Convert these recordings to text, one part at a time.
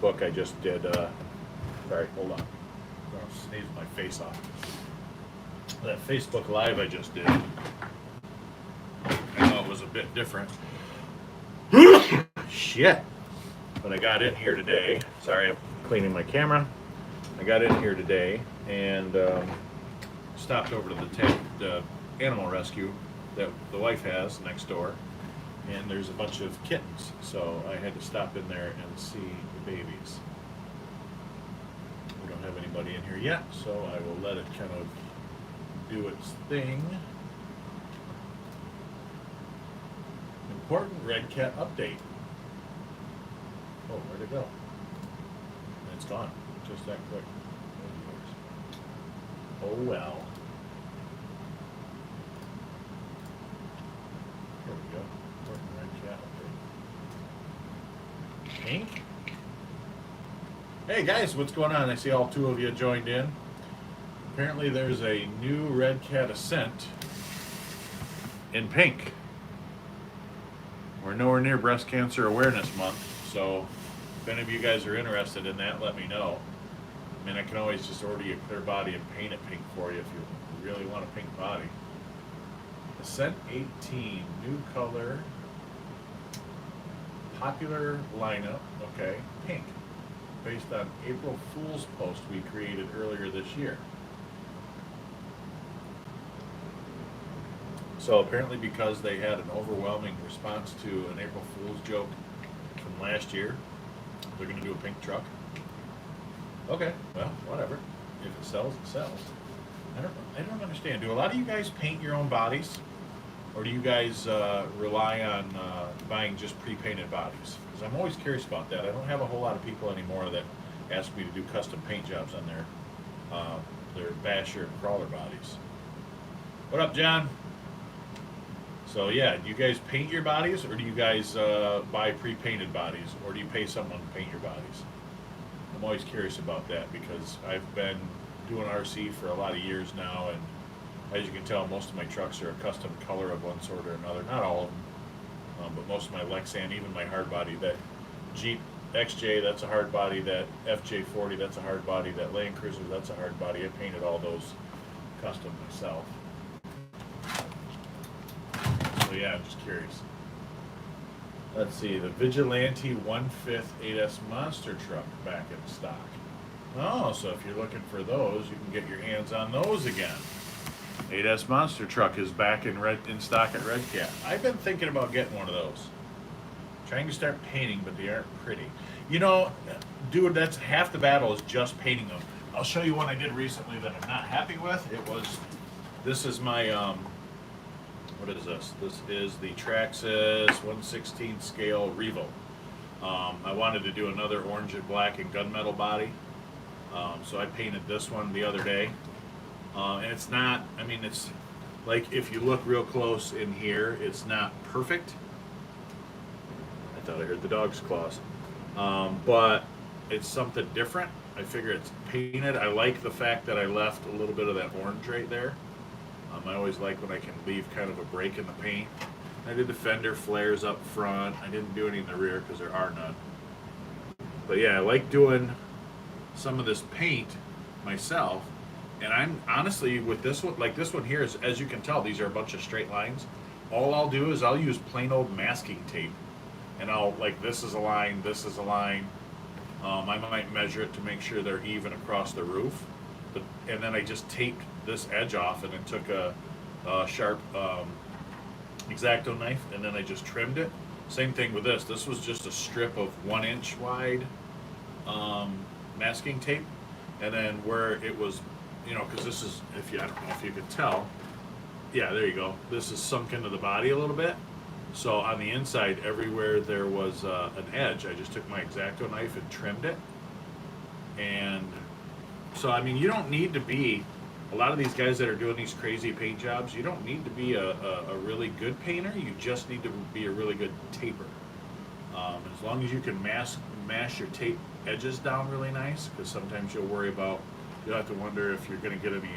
book I just did. Sorry, hold on. I'm gonna sneeze my face off. That Facebook Live I just did. I know it was a bit different. Shit. But I got in here today. Sorry, I'm cleaning my camera. I got in here today and stopped over to the animal rescue that the wife has next door. And there's a bunch of kittens. So I had to stop in there and see the babies. We don't have anybody in here yet, so I will let it kind of do its thing. Important red cat update. Oh, where'd it go? It's gone. Just that quick. Oh well. Here we go. Important red cat update. Pink? Hey guys, what's going on? I see all two of you joined in. Apparently there's a new red cat ascent in pink. We're nowhere near Breast Cancer Awareness Month, so if any of you guys are interested in that, let me know. I mean, I can always just order you a clear body and paint it pink for you if you really want a pink body. Ascent 18, new color, popular lineup, okay, pink, based on April Fool's post we created earlier this year. So apparently because they had an overwhelming response to an April Fool's joke from last year, they're going to do a pink truck. Okay, well, whatever. If it sells, it sells. I don't understand. Do a lot of you guys paint your own bodies? Or do you guys rely on buying just pre-painted bodies? Because I'm always curious about that. I don't have a whole lot of people anymore that ask me to do custom paint jobs on their basher and crawler bodies. What up, John? So yeah, do you guys paint your bodies, or do you guys buy pre-painted bodies, or do you pay someone to paint your bodies? I'm always curious about that because I've been doing RC for a lot of years now, and as you can tell, most of my trucks are a custom color of one sort or another. Not all of them, but most of my Lexan, even my hard body, that Jeep XJ, that's a hard body, that FJ40, that's a hard body, that Land Cruiser, that's a hard body. I painted all those custom myself. So yeah, I'm just curious. Let's see, the Vigilante 1/5 8S monster truck back in stock. Oh, so if you're looking for those, you can get your hands on those again. 8S monster truck is back in stock at Red Cat. I've been thinking about getting one of those. Trying to start painting, but they aren't pretty. You know, dude, that's half the battle is just painting them. I'll show you one I did recently that I'm not happy with. This is my what is this? This is the Traxxas 1/16 scale Revo. I wanted to do another orange and black and gunmetal body, so I painted this one the other day. And it's not, I mean, it's like if you look real close in here, it's not perfect. I thought I heard the dog's claws. But it's something different. I figure it's painted. I like the fact that I left a little bit of that orange right there. I always like when I can leave kind of a break in the paint. I did the fender flares up front. I didn't do any in the rear because there are none. But yeah, I like doing some of this paint myself. And I'm honestly, with this one, like this one here, is, as you can tell, these are a bunch of straight lines. All I'll do is I'll use plain old masking tape. And I'll, like, this is a line, this is a line. I might measure it to make sure they're even across the roof. And then I just taped this edge off and then took a sharp X-Acto knife and then I just trimmed it. Same thing with this. This was just a strip of 1 inch wide masking tape. And then where it was, you know, because this is, I don't know if you could tell, yeah, there you go. This is sunk into the body a little bit. So on the inside, everywhere there was an edge, I just took my X-Acto knife and trimmed it. And so, I mean, you don't need to be, a lot of these guys that are doing these crazy paint jobs, you don't need to be a really good painter. You just need to be a really good taper. As long as you can mash your tape edges down really nice, because sometimes you'll have to wonder if you're going to get any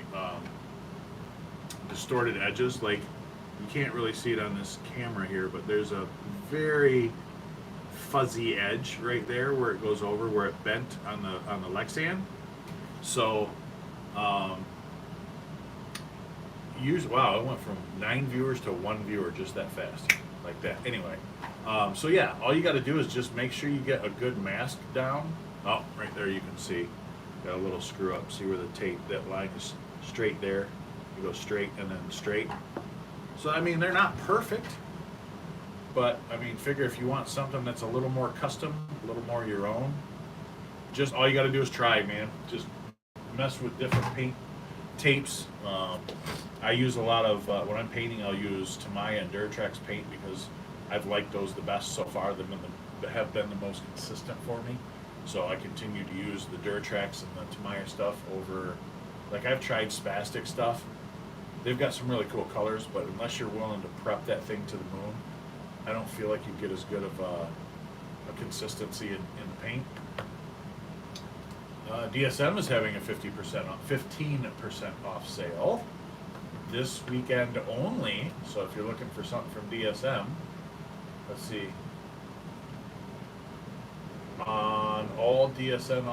distorted edges. Like, you can't really see it on this camera here, but there's a very fuzzy edge right there where it goes over, where it bent on the Lexan. So, wow, it went from 9 viewers to 1 viewer just that fast, like that. Anyway, so yeah, all you got to do is just make sure you get a good mask down. Oh, right there you can see, got a little screw up. See where the tape, that line is straight there. You go straight and then straight. So I mean, they're not perfect, but I mean, figure if you want something that's a little more custom, a little more your own, just all you got to do is try, man. Just mess with different paint tapes. I use a lot of when I'm painting, I'll use Tamiya and Duratrax paint because I've liked those the best so far. They have been the most consistent for me. So I continue to use the Duratrax and the Tamiya stuff over. Like I've tried Spastic stuff. They've got some really cool colors, but unless you're willing to prep that thing to the moon, I don't feel like you get as good of a consistency in the paint. DSM is having a 15% off sale this weekend only. So if you're looking for something from DSM, let's see, on all DSM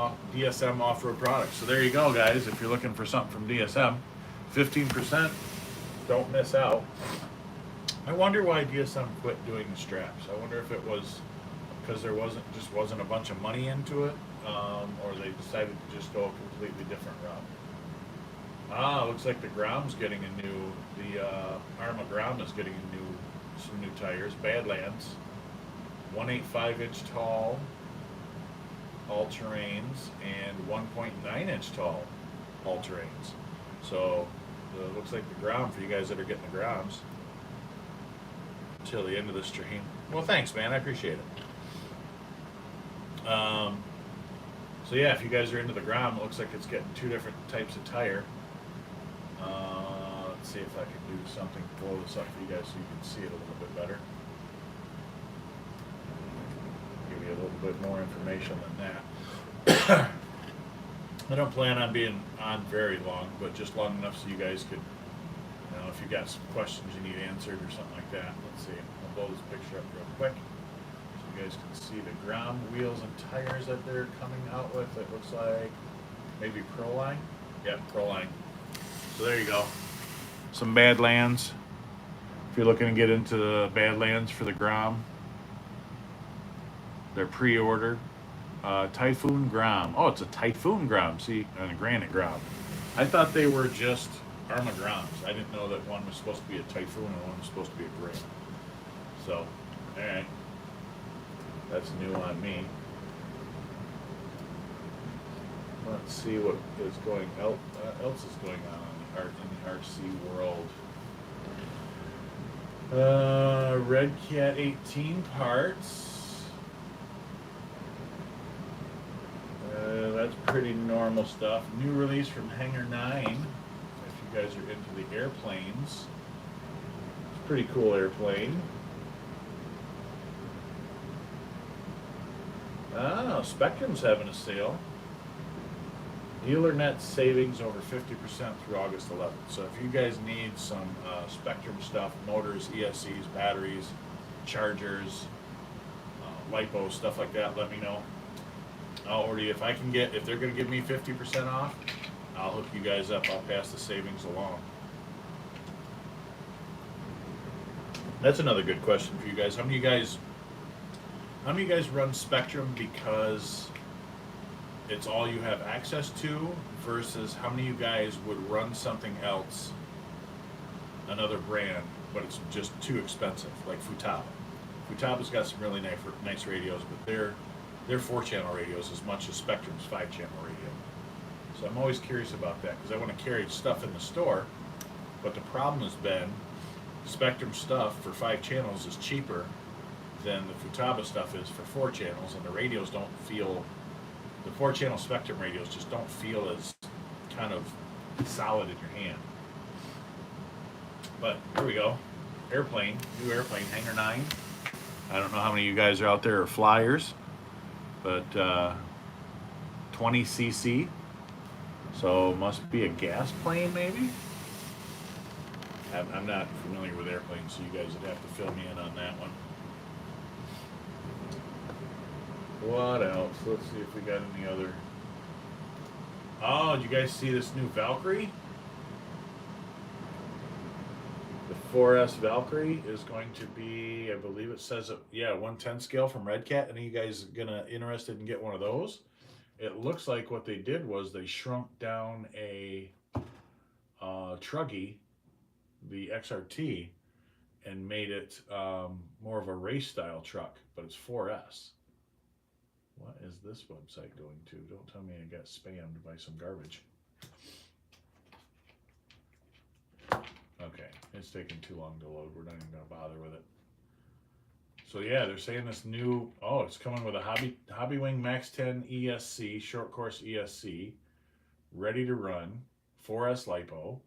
off-road products. So there you go, guys. If you're looking for something from DSM, 15%. Don't miss out. I wonder why DSM quit doing the straps. I wonder if it was because there wasn't a bunch of money into it, or they decided to just go a completely different route. Looks like the Grom's getting the Arma Grom is getting some new tires. Badlands, 1.85-inch tall all-terrains and 1.9-inch tall all-terrains. So it looks like the Grom for you guys that are getting the Groms until the end of the stream. Well, thanks, man. I appreciate it. So yeah, if you guys are into the Grom, it looks like it's getting 2 different types of tire. Let's see if I can do something, blow this up for you guys so you can see it a little bit better. Give you a little bit more information than that. I don't plan on being on very long, but just long enough so you guys could, if you got some questions you need answered or something like that. Let's see. I'll blow this picture up real quick so you guys can see the Grom wheels and tires that they're coming out with. It looks like maybe Proline. Yeah, Proline. So there you go. Some Badlands. If you're looking to get into the Badlands for the Grom, they're pre-ordered. Typhoon Grom. Oh, it's a Typhoon Grom. See, and a Granite Grom. I thought they were just Arma Groms. I didn't know that one was supposed to be a Typhoon and one was supposed to be a Granite. So, alright. That's new on me. Let's see what is going else is going on in the RC world. Red Cat 18 parts. That's pretty normal stuff. New release from Hangar 9. If you guys are into the airplanes. It's a pretty cool airplane. Spectrum's having a sale. Dealer net savings over 50% through August 11th. So if you guys need some Spectrum stuff, motors, ESCs, batteries, chargers, LiPo, stuff like that, let me know. I'll order you. If they're going to give me 50% off, I'll hook you guys up. I'll pass the savings along. That's another good question for you guys. How many of you guys run Spectrum because it's all you have access to, versus how many of you guys would run something else, another brand, but it's just too expensive, like Futaba. Futaba's got some really nice radios, but they're 4-channel radios as much as Spectrum's 5-channel radio. So I'm always curious about that because I want to carry stuff in the store, but the problem has been Spectrum stuff for 5 channels is cheaper than the Futaba stuff is for 4 channels, and the radios don't feel, the 4-channel Spectrum radios just don't feel as kind of solid in your hand. But here we go. Airplane, new airplane, Hangar 9. I don't know how many of you guys are out there are flyers, but 20 cc, so must be a gas plane maybe. I'm not familiar with airplanes, so you guys would have to fill me in on that one. What else? Let's see if we got any other. Oh, did you guys see this new Valkyrie? The 4S Valkyrie is going to be, I believe it says, yeah, 110 scale from Red Cat. Any of you guys gonna interested in get one of those? It looks like what they did was they shrunk down a Truggy, the XRT, and made it more of a race style truck, but it's 4S. What is this website going to? Don't tell me I got spammed by some garbage. Okay, it's taking too long to load. We're not even going to bother with it. So yeah, they're saying this new. Oh, it's coming with a Hobbywing Max 10 ESC, short course ESC, ready to run, 4S lipo.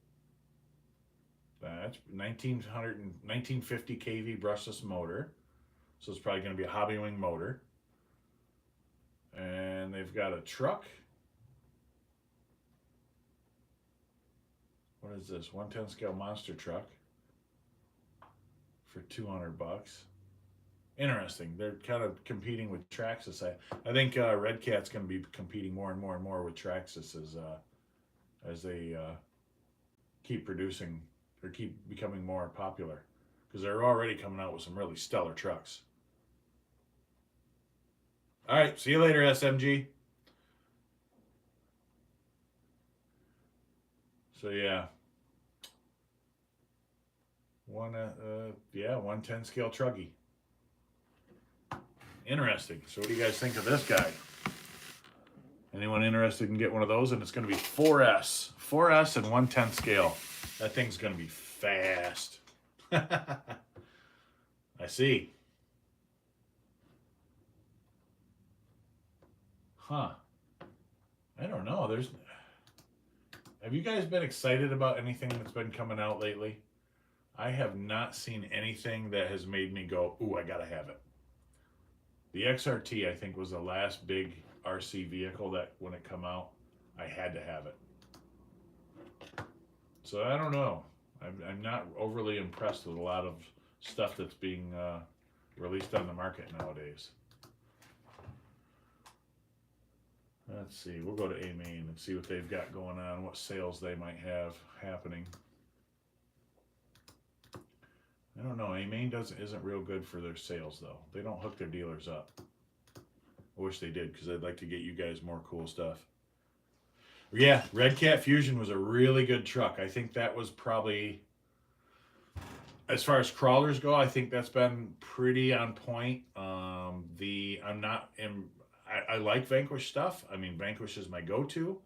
That's 1950 kV brushless motor. So it's probably going to be a Hobbywing motor. And they've got a truck. What is this? 110 scale monster truck for $200. Interesting. They're kind of competing with Traxxas. I think Red Cat's going to be competing more and more and more with Traxxas as they keep producing or keep becoming more popular because they're already coming out with some really stellar trucks. All right, see you later, SMG. So yeah, 110 scale truggy. Interesting. So what do you guys think of this guy? Anyone interested in get one of those? And it's going to be 4S and 110 scale. That thing's going to be fast. I see. Huh. I don't know. Have you guys been excited about anything that's been coming out lately? I have not seen anything that has made me go, ooh, I gotta have it. The XRT, I think, was the last big RC vehicle that when it come out, I had to have it. So I don't know. I'm not overly impressed with a lot of stuff that's being released on the market nowadays. Let's see. We'll go to A-Main and see what they've got going on, what sales they might have happening. I don't know. A-Main isn't real good for their sales though. They don't hook their dealers up. I wish they did because I'd like to get you guys more cool stuff. Yeah, Red Cat Fusion was a really good truck. I think that was probably, as far as crawlers go, I think that's been pretty on point. I like Vanquish stuff. I mean, Vanquish is my go-to,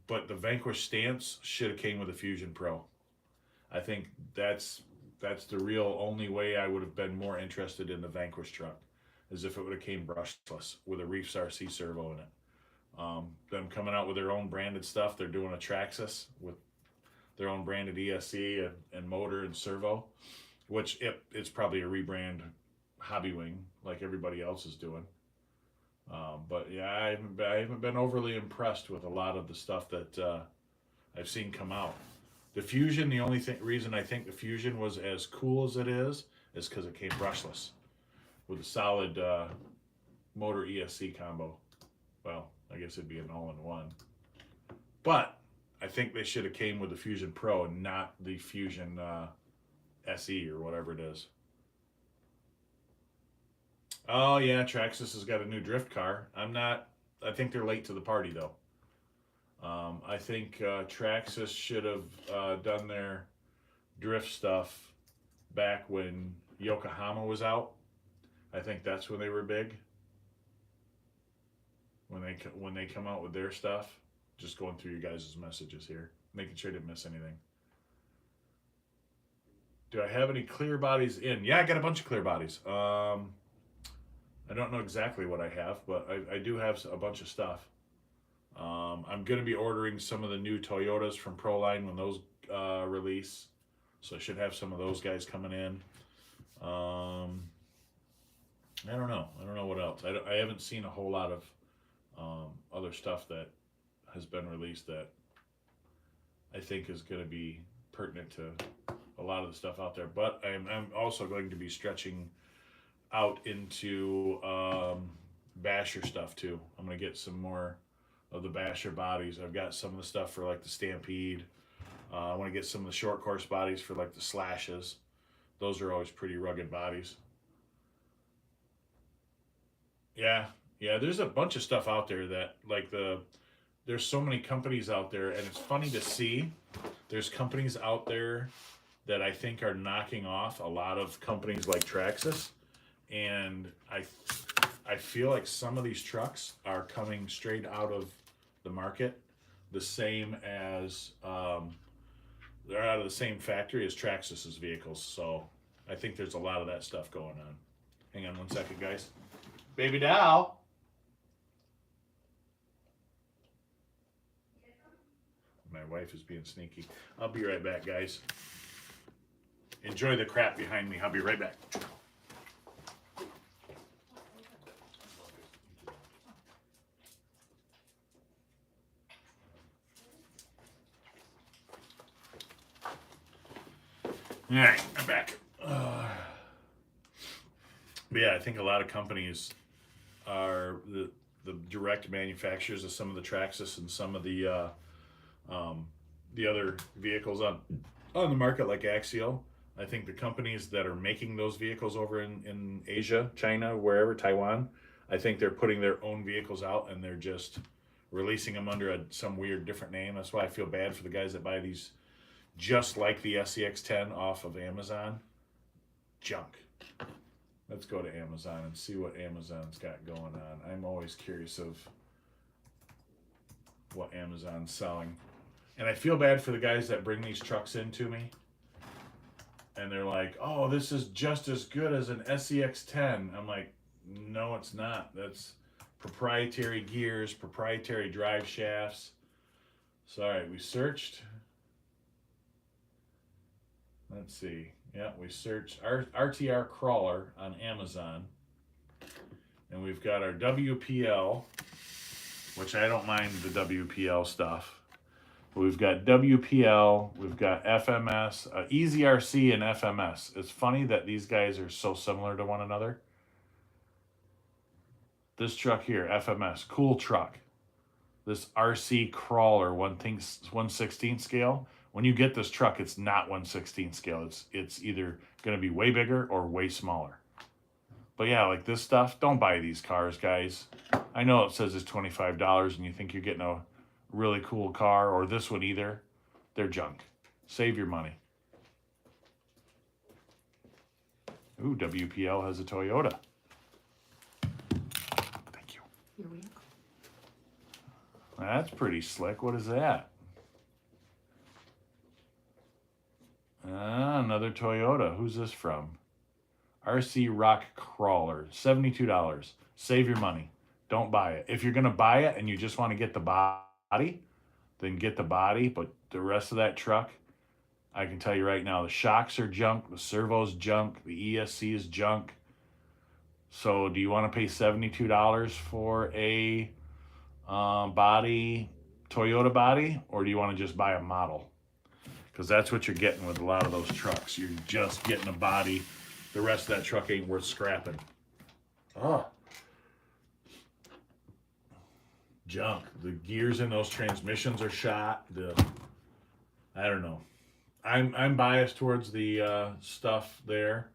but the Vanquish stance should have came with a Fusion Pro. I think that's the real only way I would have been more interested in the Vanquish truck, is if it would have came brushless with a Reefs RC servo in it. Them coming out with their own branded stuff. They're doing a Traxxas with their own branded ESC and motor and servo, which it's probably a rebrand Hobbywing like everybody else is doing. But yeah, I haven't been overly impressed with a lot of the stuff that I've seen come out. The Fusion, the only reason I think the Fusion was as cool as it is because it came brushless with a solid motor ESC combo. Well, I guess it'd be an all-in-one. But I think they should have came with the Fusion Pro and not the Fusion SE or whatever it is. Oh yeah, Traxxas has got a new drift car. I think they're late to the party though. I think Traxxas should have done their drift stuff back when Yokohama was out. I think that's when they were big. When they come out with their stuff. Just going through you guys' messages here, making sure I didn't miss anything. Do I have any clear bodies in? Yeah, I got a bunch of clear bodies. I don't know exactly what I have, but I do have a bunch of stuff. I'm going to be ordering some of the new Toyotas from Proline when those release. So I should have some of those guys coming in. I don't know. I don't know what else. I haven't seen a whole lot of other stuff that has been released that I think is going to be pertinent to a lot of the stuff out there. But I'm also going to be stretching out into Basher stuff too. I'm gonna get some more of the Basher bodies. I've got some of the stuff for like the Stampede. I want to get some of the short course bodies for like the Slashes. Those are always pretty rugged bodies. Yeah, yeah. There's a bunch of stuff out there that like there's so many companies out there, and it's funny to see. There's companies out there that I think are knocking off a lot of companies like Traxxas, and I feel like some of these trucks are coming straight out of the market, the same as they're out of the same factory as Traxxas's vehicles. So I think there's a lot of that stuff going on. Hang on one second, guys. Baby doll. My wife is being sneaky. I'll be right back, guys. Enjoy the crap behind me. I'll be right back. All right, I'm back. But yeah, I think a lot of companies are the direct manufacturers of some of the Traxxas and some of the other vehicles on the market like Axial. I think the companies that are making those vehicles over in Asia, China, wherever, Taiwan, I think they're putting their own vehicles out and they're just releasing them under some weird different name. That's why I feel bad for the guys that buy these just like the SCX10 off of Amazon. Junk. Let's go to Amazon and see what Amazon's got going on. I'm always curious of what Amazon's selling. And I feel bad for the guys that bring these trucks in to me. And they're like, oh, this is just as good as an SCX10. I'm like, no, it's not. That's proprietary gears, proprietary drive shafts. So, all right, we searched. Let's see. Yeah, we searched our RTR crawler on Amazon. And we've got our WPL, which I don't mind the WPL stuff. But we've got WPL, we've got FMS, EasyRC and FMS. It's funny that these guys are so similar to one another. This truck here, FMS, cool truck. This RC crawler, 1/16 scale. When you get this truck, it's not 1/16 scale. It's either going to be way bigger or way smaller. But yeah, like this stuff, don't buy these cars, guys. I know it says it's $25 and you think you're getting a really cool car, or this one either. They're junk. Save your money. Ooh, WPL has a Toyota. Thank you. You're welcome. That's pretty slick. What is that? Another Toyota. Who's this from? RC Rock Crawler. $72. Save your money. Don't buy it. If you're going to buy it and you just want to get the body, then get the body. But the rest of that truck, I can tell you right now, the shocks are junk. The servo's junk. The ESC is junk. So do you want to pay $72 for a body, Toyota body, or do you want to just buy a model? Because that's what you're getting with a lot of those trucks. You're just getting a body. The rest of that truck ain't worth scrapping. Oh. Junk. The gears in those transmissions are shot. I don't know. I'm biased towards the stuff there.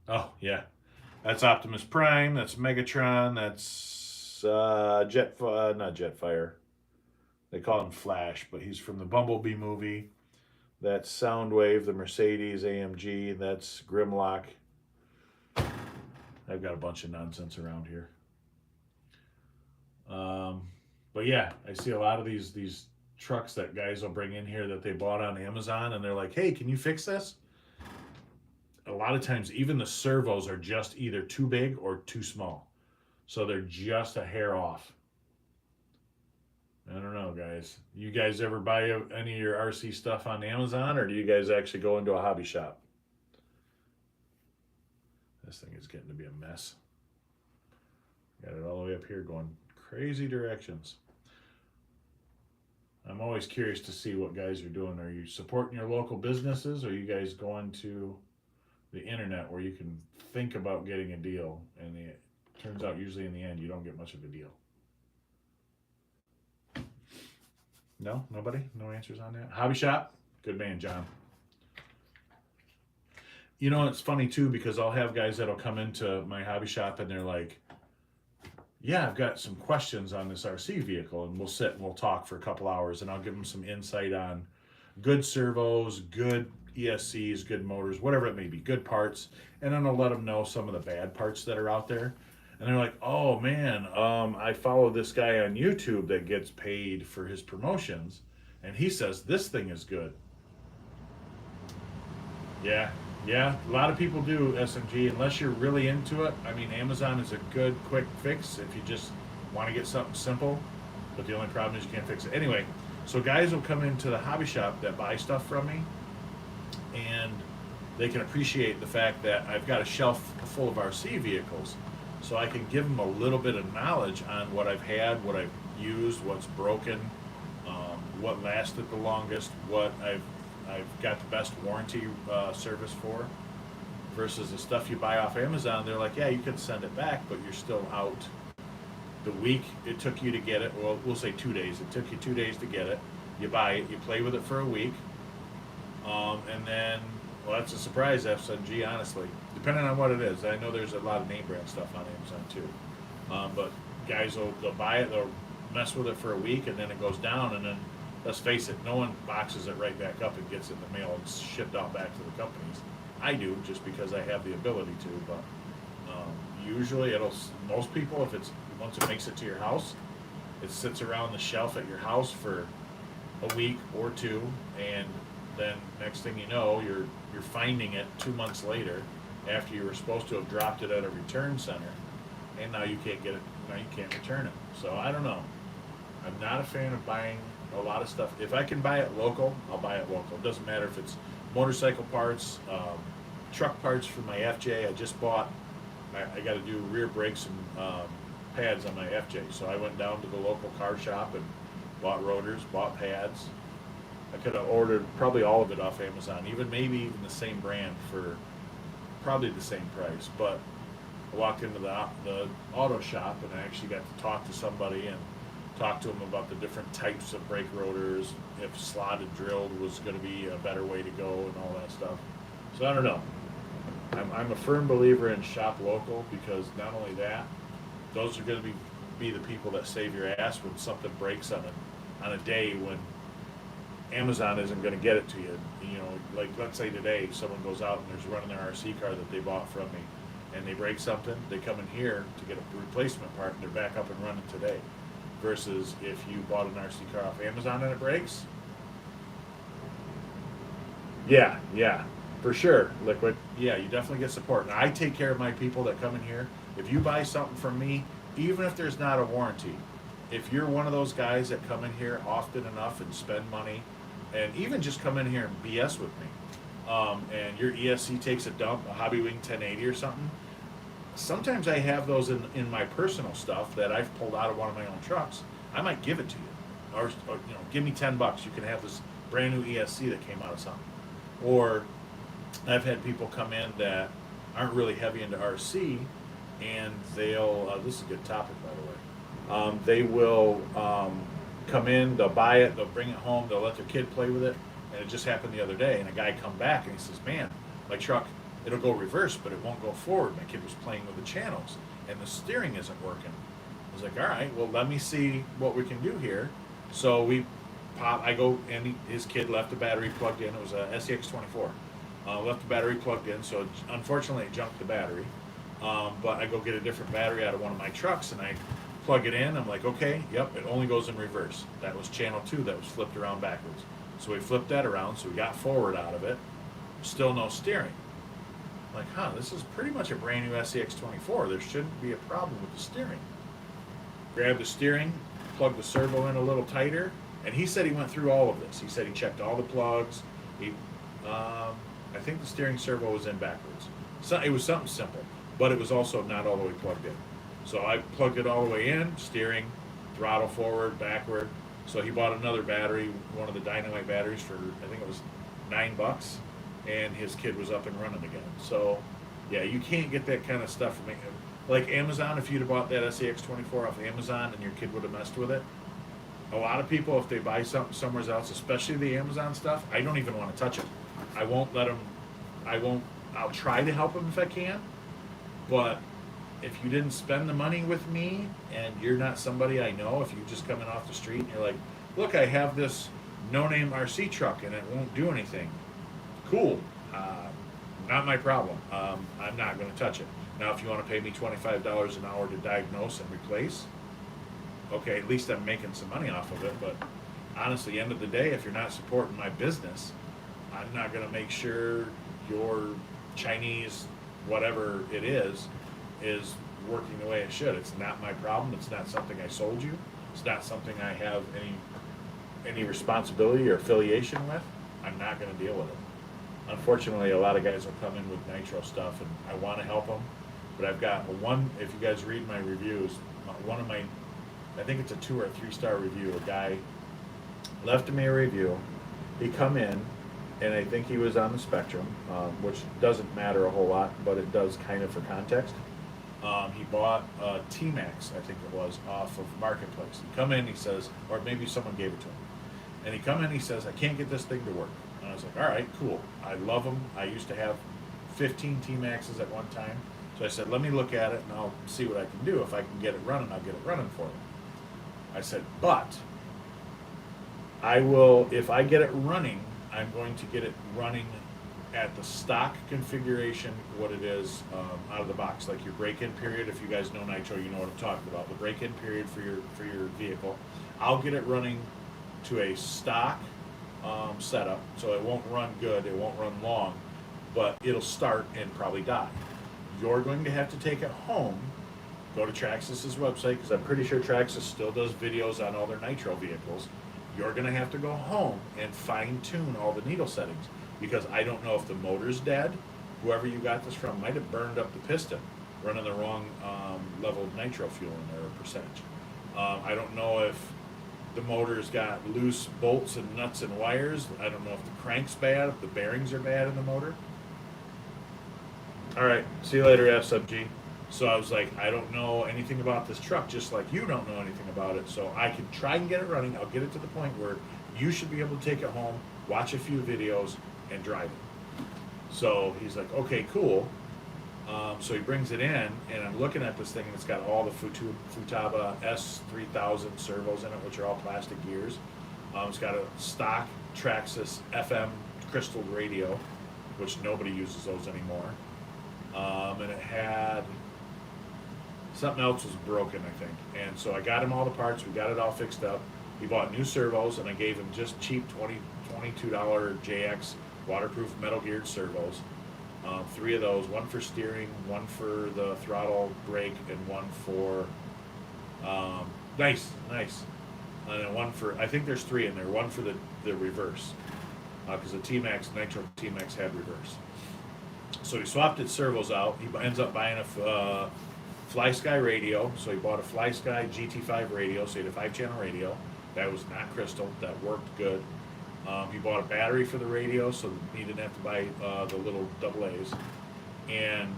Oh, yeah. That's Optimus Prime. That's Megatron. That's not Jetfire. They call him Flash, but he's from the Bumblebee movie. That's Soundwave, the Mercedes AMG. That's Grimlock. I've got a bunch of nonsense around here. But yeah, I see a lot of these trucks that guys will bring in here that they bought on Amazon, and they're like, hey, can you fix this? A lot of times, even the servos are just either too big or too small. So they're just a hair off. I don't know, guys. You guys ever buy any of your RC stuff on Amazon, or do you guys actually go into a hobby shop? This thing is getting to be a mess. Got it all the way up here going crazy directions. I'm always curious to see what guys are doing. Are you supporting your local businesses, or are you guys going to the internet where you can think about getting a deal? And Turns out usually in the end you don't get much of a deal. No, nobody, no answers on that. Hobby shop, good man, John. You know, it's funny too because I'll have guys that'll come into my hobby shop and they're like, "Yeah, I've got some questions on this RC vehicle," and we'll sit and we'll talk for a couple hours, and I'll give them some insight on good servos, good ESCs, good motors, whatever it may be, good parts, and then I'll let them know some of the bad parts that are out there. And they're like, "Oh man, I follow this guy on YouTube that gets paid for his promotions, and he says this thing is good." Yeah, yeah, a lot of people do SMG unless you're really into it. I mean, Amazon is a good quick fix if you just want to get something simple, but the only problem is you can't fix it. Anyway, so guys will come into the hobby shop that buy stuff from me, and they can appreciate the fact that I've got a shelf full of RC vehicles. So I can give them a little bit of knowledge on what I've had, what I've used, what's broken, what lasted the longest, what I've got the best warranty service for, versus the stuff you buy off Amazon. They're like, yeah, you can send it back, but you're still out the week it took you to get it. Well, we'll say 2 days. It took you 2 days to get it. You buy it, you play with it for a week, and then, well, that's a surprise FSMG, honestly. Depending on what it is. I know there's a lot of name brand stuff on Amazon too. But guys will they'll buy it, they'll mess with it for a week, and then it goes down, and then, let's face it, no one boxes it right back up and gets it in the mail and shipped out back to the companies. I do, just because I have the ability to, but usually most people, if it's, once it makes it to your house, it sits around the shelf at your house for a week or two, and then next thing you know, you're finding it 2 months later after you were supposed to have dropped it at a return center, and now you can't get it. Now you can't return it. So I don't know. I'm not a fan of buying a lot of stuff. If I can buy it local, I'll buy it local. It doesn't matter if it's motorcycle parts, truck parts for my FJ. I just bought. I got to do rear brakes and pads on my FJ, so I went down to the local car shop and bought rotors, bought pads. I could have ordered probably all of it off Amazon, maybe even the same brand for probably the same price. But I walked into the auto shop and I actually got to talk to somebody and talk to them about the different types of brake rotors, if slotted drilled was going to be a better way to go, and all that stuff. So I don't know. I'm a firm believer in shop local, because not only that, those are going to be the people that save your ass when something breaks on a day when Amazon isn't going to get it to you. You know, like let's say today someone goes out and there's running their RC car that they bought from me, and they break something, they come in here to get a replacement part, and they're back up and running today. Versus if you bought an RC car off Amazon and it breaks, yeah, for sure, Liquid. Yeah, you definitely get support. And I take care of my people that come in here. If you buy something from me, even if there's not a warranty, if you're one of those guys that come in here often enough and spend money, and even just come in here and BS with me, and your ESC takes a dump, a Hobby Wing 1080 or something, sometimes I have those in my personal stuff that I've pulled out of one of my own trucks. I might give it to you, or give me $10. You can have this brand new ESC that came out of something. Or I've had people come in that aren't really heavy into RC, and they'll. This is a good topic, by the way. They will come in, they'll buy it, they'll bring it home, they'll let their kid play with it, and it just happened the other day. And a guy come back and he says, "Man, my truck, it'll go reverse, but it won't go forward. My kid was playing with the channels, and the steering isn't working." I was like, "All right, well, let me see what we can do here." So I go, and his kid left the battery plugged in. It was a SEX 24. Left the battery plugged in, so unfortunately it junked the battery. But I go get a different battery out of one of my trucks, and I plug it in. I'm like, okay, yep, it only goes in reverse. That was channel 2 that was flipped around backwards. So we flipped that around, so we got forward out of it. Still no steering. Like, this is pretty much a brand new SEX 24. There shouldn't be a problem with the steering. Grab the steering, plug the servo in a little tighter, and he said he went through all of this. He said he checked all the plugs. I think the steering servo was in backwards. So it was something simple, but it was also not all the way plugged in. So I plugged it all the way in, steering, throttle forward, backward. So he bought another battery, one of the Dynamite batteries for, I think it was $9, and his kid was up and running again. So, yeah, you can't get that kind of stuff from Like Amazon, if you'd have bought that SEX24 off Amazon and your kid would have messed with it, a lot of people, if they buy something somewhere else, especially the Amazon stuff, I don't even want to touch it. I won't let them. I won't. I'll try to help them if I can, but if you didn't spend the money with me and you're not somebody I know, if you just coming off the street and you're like, look, I have this no-name RC truck and it won't do anything. Cool. Uh, Not my problem. I'm not going to touch it. Now, if you want to pay me $25 an hour to diagnose and replace, okay, at least I'm making some money off of it. But honestly, end of the day, if you're not supporting my business, I'm not going to make sure your Chinese, whatever it is working the way it should. It's not my problem. It's not something I sold you. It's not something I have any responsibility or affiliation with. I'm not going to deal with it. Unfortunately, a lot of guys will come in with nitro stuff, and I want to help them, but I've got one. If you guys read my reviews, one of my, I think it's a 2 or 3 star review. A guy left me a review. He come in, and I think he was on the spectrum, which doesn't matter a whole lot, but it does kind of for context. He bought a T-Max, I think it was, off of Marketplace. He come in, he says, or maybe someone gave it to him. And he come in, he says, I can't get this thing to work. And I was like, all right, cool. I love them. I used to have 15 T-Maxes at one time. So I said, let me look at it and I'll see what I can do. If I can get it running, I'll get it running for you. I said, but I will, if I get it running, I'm going to get it running at the stock configuration, what it is out of the box, like your break-in period. If you guys know Nitro, you know what I'm talking about. The break-in period for your vehicle, I'll get it running to a stock setup, so it won't run good, it won't run long, but it'll start and probably die. You're going to have to take it home, go to Traxxas's website, because I'm pretty sure Traxxas still does videos on all their Nitro vehicles. You're going to have to go home and fine tune all the needle settings, because I don't know if the motor's dead. Whoever you got this from might have burned up the piston, running the wrong level of nitro fuel in there or percentage. I don't know if the motor's got loose bolts and nuts and wires. I don't know if the crank's bad, if the bearings are bad in the motor. All right, see you later, SMG. So I was like, I don't know anything about this truck, just like you don't know anything about it. So I can try and get it running. I'll get it to the point where you should be able to take it home, watch a few videos, and drive it. So he's like, okay, cool. So he brings it in, and I'm looking at this thing, and it's got all the Futaba S3000 servos in it, which are all plastic gears. It's got a stock Traxxas FM crystal radio, which nobody uses those anymore. And it had something else was broken, I think. And so I got him all the parts. We got it all fixed up. He bought new servos, and I gave him just cheap $22 JX waterproof metal geared servos. 3 of those, one for steering, one for the throttle brake, and one for nice, and then one for, I think there's 3 in there. One for the reverse, because the T-Max Nitro T-Max had reverse. So he swapped his servos out. He ends up buying a FlySky radio. So he bought a FlySky GT5 radio. So he had a 5-channel radio. That was not crystal. That worked good. He bought a battery for the radio, so he didn't have to buy the little AA's. And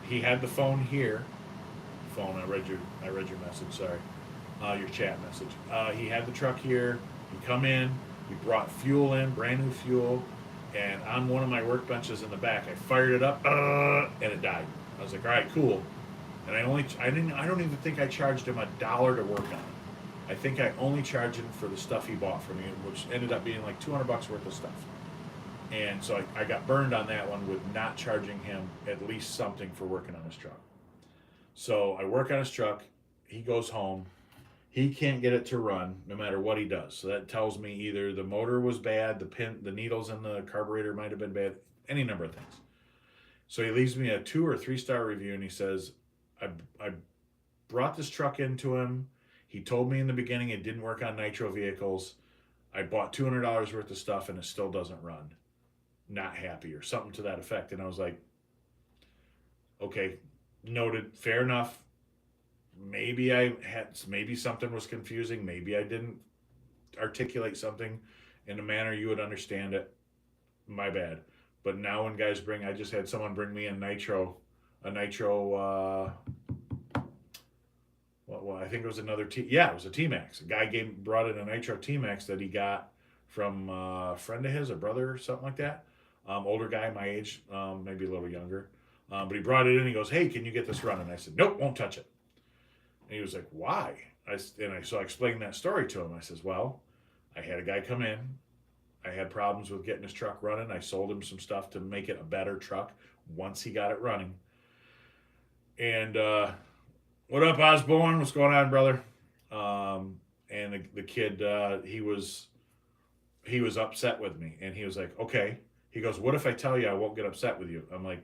he had the phone here. Phone. I read your message. Sorry, your chat message. He had the truck here. He come in. He brought fuel in, brand new fuel. And on one of my workbenches in the back, I fired it up, and it died. I was like, all right, cool. And I don't even think I charged him $1 to work on it. I think I only charged him for the stuff he bought from me, which ended up being like $200 worth of stuff. And so I got burned on that one with not charging him at least something for working on his truck. So I work on his truck. He goes home. He can't get it to run no matter what he does. So that tells me either the motor was bad, the needles in the carburetor might have been bad, any number of things. So he leaves me a 2 or 3 star review, and he says, I brought this truck into him. He told me in the beginning it didn't work on nitro vehicles. I bought $200 worth of stuff and it still doesn't run. Not happy, or something to that effect. And I was like, okay, noted, fair enough. Maybe something was confusing. Maybe I didn't articulate something in a manner you would understand it. My bad. But now when guys I just had someone bring me a nitro a nitro. Well, I think it was another T. Yeah, it was a T Max. A guy brought in a nitro T Max that he got from a friend of his, a brother or something like that. Older guy, my age, maybe a little younger. But he brought it in. He goes, "Hey, can you get this running?" I said, "Nope, won't touch it." And he was like, "Why?" So I explained that story to him. I says, "Well, I had a guy come in. I had problems with getting his truck running. I sold him some stuff to make it a better truck once he got it running. And what up, Osborne? What's going on, brother?" And the kid, he was upset with me, and he was like, "Okay." He goes, "What if I tell you I won't get upset with you?" I'm like,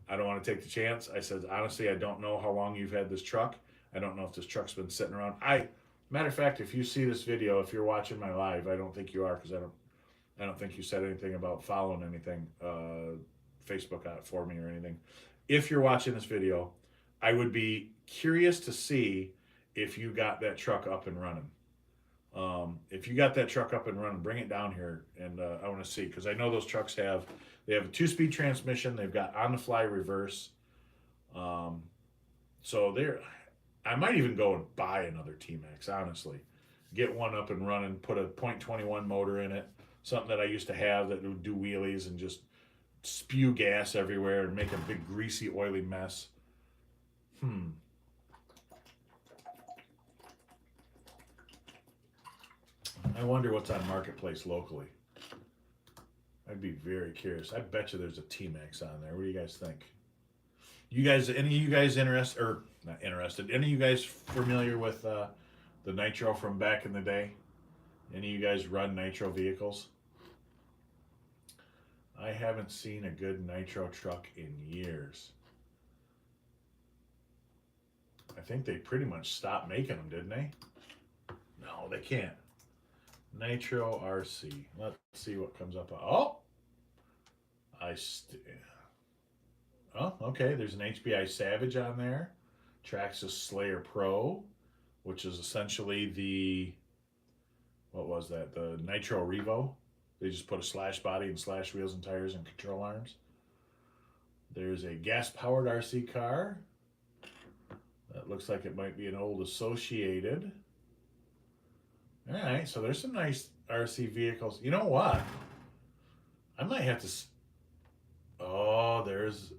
"I don't want to take the chance." I said, "Honestly, I don't know how long you've had this truck. I don't know if this truck's been sitting around. Matter of fact, if you see this video, if you're watching my live, I don't think you are because I don't think you said anything about following anything, Facebook out for me or anything. If you're watching this video, I would be curious to see if you got that truck up and running. If you got that truck up and running, bring it down here, and I want to see because I know those trucks they have a 2-speed transmission. They've got on the fly reverse. Um, so I might even go and buy another T Max. Honestly, get one up and running. Put a .21 motor in it. Something that I used to have that would do wheelies and just spew gas everywhere and make a big greasy oily mess. I wonder what's on Marketplace locally. I'd be very curious. I bet you there's a T Max on there. What do you guys think? Any of you guys interested, or not interested? Any of you guys familiar with the nitro from back in the day? Any of you guys run nitro vehicles? I haven't seen a good nitro truck in years. I think they pretty much stopped making them, didn't they? No, they can't. Nitro RC. Let's see what comes up. Oh, oh, okay. There's an HBI Savage on there. Traxxas Slayer Pro, which is essentially what was that? The Nitro Revo. They just put a slash body and slash wheels and tires and control arms. There's a gas-powered RC car. That looks like it might be an old Associated. All right, so there's some nice RC vehicles. You know what? I might have to. Oh, that's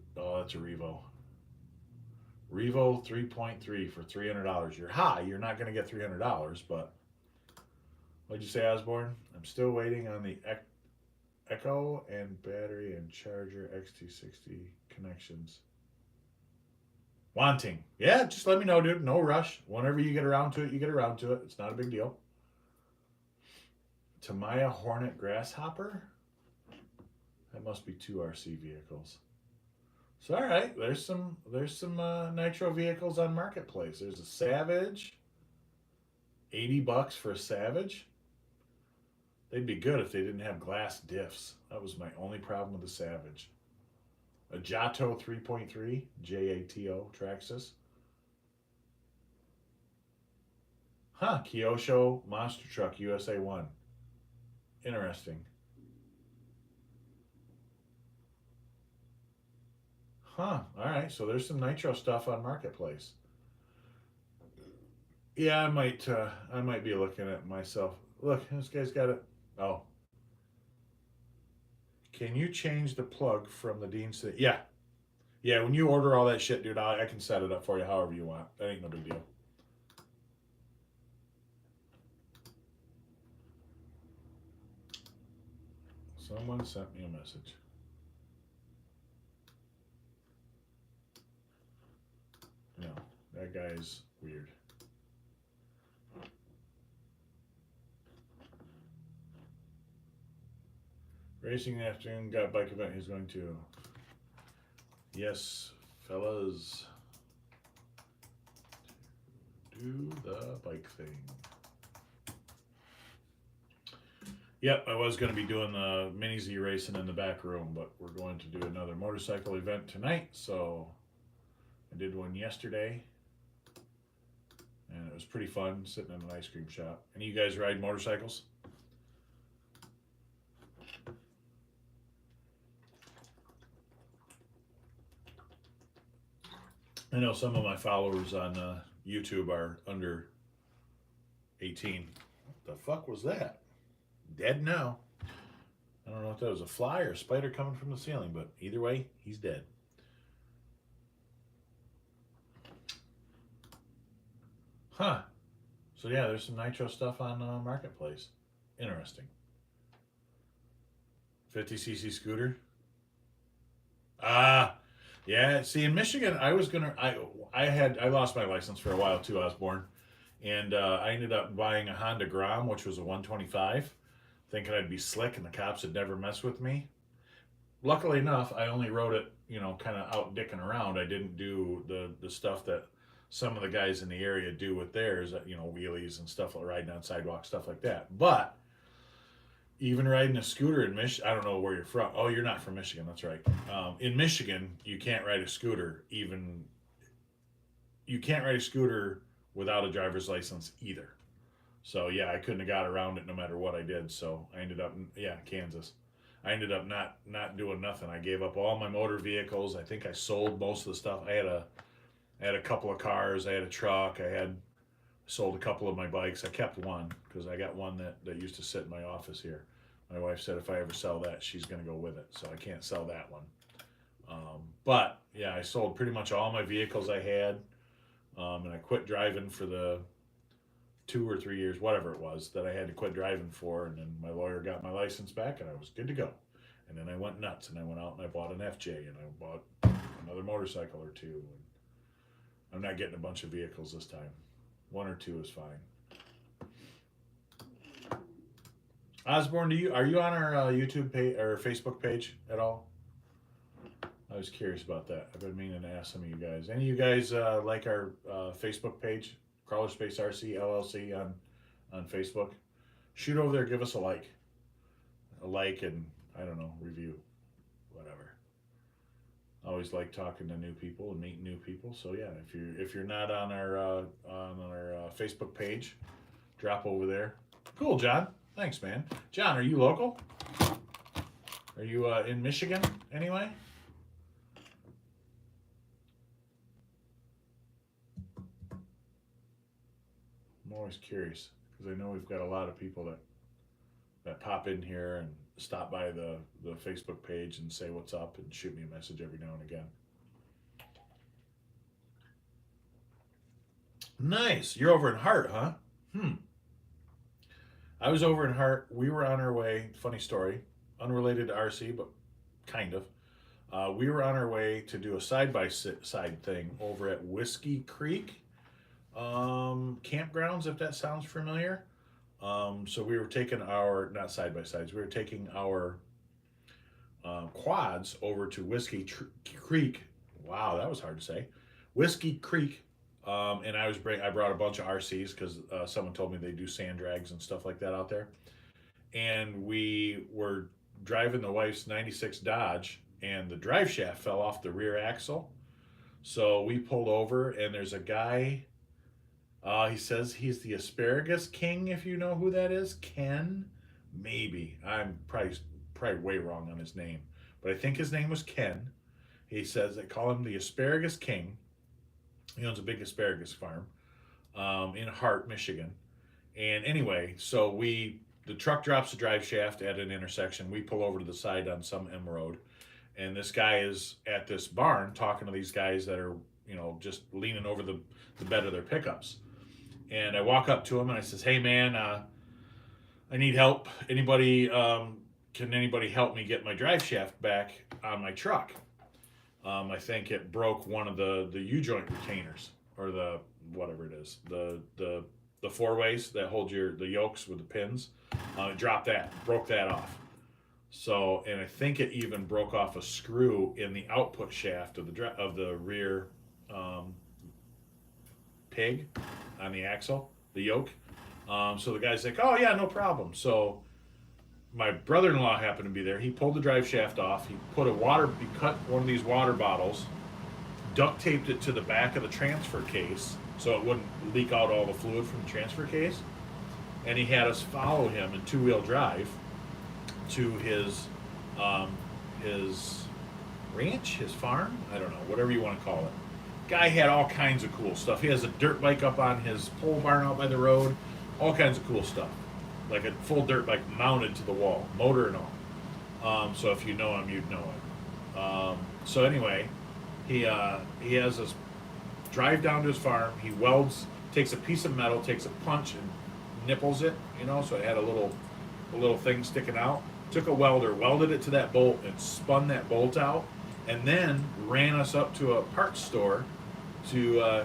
a Revo. Revo 3.3 for $300. You're high. You're not going to get $300, but what'd you say, Osborne? I'm still waiting on the Echo and battery and charger XT60 connections. Wanting. Yeah, just let me know, dude. No rush. Whenever you get around to it, you get around to it. It's not a big deal. Tamiya Hornet Grasshopper? That must be 2 RC vehicles. So all right, there's some nitro vehicles on Marketplace. There's a Savage. $80 for a Savage. They'd be good if they didn't have glass diffs. That was my only problem with the Savage. A Jato 3.3, Jato Traxxas. Kyosho Monster Truck USA 1. Interesting. All right, so there's some nitro stuff on Marketplace. Yeah, I might be looking at myself. Look, this guy's got it. Oh. Can you change the plug from the Dean City? Yeah. Yeah, when you order all that shit, dude, I can set it up for you however you want. That ain't no big deal. Someone sent me a message. No, that guy's weird. Racing afternoon, got a bike event he's going to. Yes, fellas. Do the bike thing. Yep, I was going to be doing the Mini Z racing in the back room, but we're going to do another motorcycle event tonight. So I did one yesterday, and it was pretty fun sitting in an ice cream shop. Any of you guys ride motorcycles? I know some of my followers on YouTube are under 18. What the fuck was that? Dead now. I don't know if that was a fly or a spider coming from the ceiling, but either way, he's dead. Huh. So yeah, there's some nitro stuff on Marketplace. Interesting. 50cc scooter. Ah, yeah. See, in Michigan, I lost my license for a while too, Osborne, and I ended up buying a Honda Grom, which was a 125, thinking I'd be slick and the cops would never mess with me. Luckily enough, I only rode it, kind of out dicking around. I didn't do the stuff that some of the guys in the area do with theirs, wheelies and stuff like riding on sidewalks, stuff like that. But even riding a scooter in Michigan, I don't know where you're from. Oh, you're not from Michigan. That's right. In Michigan, you can't ride a scooter. You can't ride a scooter without a driver's license either. So yeah, I couldn't have got around it no matter what I did. So I ended up, yeah, Kansas. I ended up not doing nothing. I gave up all my motor vehicles. I think I sold most of the stuff. I had a couple of cars. I had a truck. I sold a couple of my bikes. I kept one because I got one that used to sit in my office here. My wife said if I ever sell that, she's going to go with it. So I can't sell that one. But yeah, I sold pretty much all my vehicles I had. And I quit driving for the 2 or 3 years, whatever it was, that I had to quit driving for. And then my lawyer got my license back and I was good to go. And then I went nuts and I went out and I bought an FJ and I bought another motorcycle or two. And I'm not getting a bunch of vehicles this time. One or two is fine. Osborne, are you on our YouTube page or Facebook page at all? I was curious about that. I've been meaning to ask some of you guys. Any of you guys like our Facebook page, Crawler Space RC LLC on Facebook? Shoot over there, give us a like, and I don't know, review, whatever. I always like talking to new people and meeting new people. So yeah, if you're not on our Facebook page, drop over there. Cool, John. Thanks, man. John, are you local? Are you in Michigan anyway? I'm always curious because I know we've got a lot of people that pop in here and stop by the Facebook page and say what's up and shoot me a message every now and again. Nice. You're over in Hart, huh? Hmm. I was over in Hart. We were on our way. Funny story, unrelated to RC, but kind of. We were on our way to do a side by side thing over at Whiskey Creek campgrounds, if that sounds familiar. So we were taking our, not side by sides, we were taking our quads over to Creek. Wow, that was hard to say. Whiskey Creek. And I brought a bunch of RCs because someone told me they do sand drags and stuff like that out there. And we were driving the wife's 96 Dodge, and the drive shaft fell off the rear axle. So we pulled over, and there's a guy. He says he's the Asparagus King, if you know who that is. Ken? Maybe. I'm probably way wrong on his name. But I think his name was Ken. He says they call him the Asparagus King. He owns a big asparagus farm in Hart, Michigan. And anyway, so the truck drops the drive shaft at an intersection. We pull over to the side on some M road, and this guy is at this barn talking to these guys that are, just leaning over the bed of their pickups. And I walk up to him and I says, "Hey man, I need help. Can anybody help me get my drive shaft back on my truck? I think it broke one of the U-joint retainers, or the whatever it is, the four ways that hold the yokes with the pins. It broke that off. So, and I think it even broke off a screw in the output shaft of the rear pig on the axle, the yoke. So the guy's like, "Oh yeah, no problem." So my brother-in-law happened to be there. He pulled the drive shaft off. He cut one of these water bottles, duct taped it to the back of the transfer case so it wouldn't leak out all the fluid from the transfer case. And he had us follow him in two-wheel drive to his ranch, his farm, I don't know, whatever you want to call it. Guy had all kinds of cool stuff. He has a dirt bike up on his pole barn out by the road. All kinds of cool stuff, like a full dirt bike mounted to the wall, motor and all. So if you know him, you'd know it. So anyway, he has this drive down to his farm. He welds, takes a piece of metal, takes a punch and nipples it. So it had a little thing sticking out. Took a welder, welded it to that bolt, and spun that bolt out, and then ran us up to a parts store to.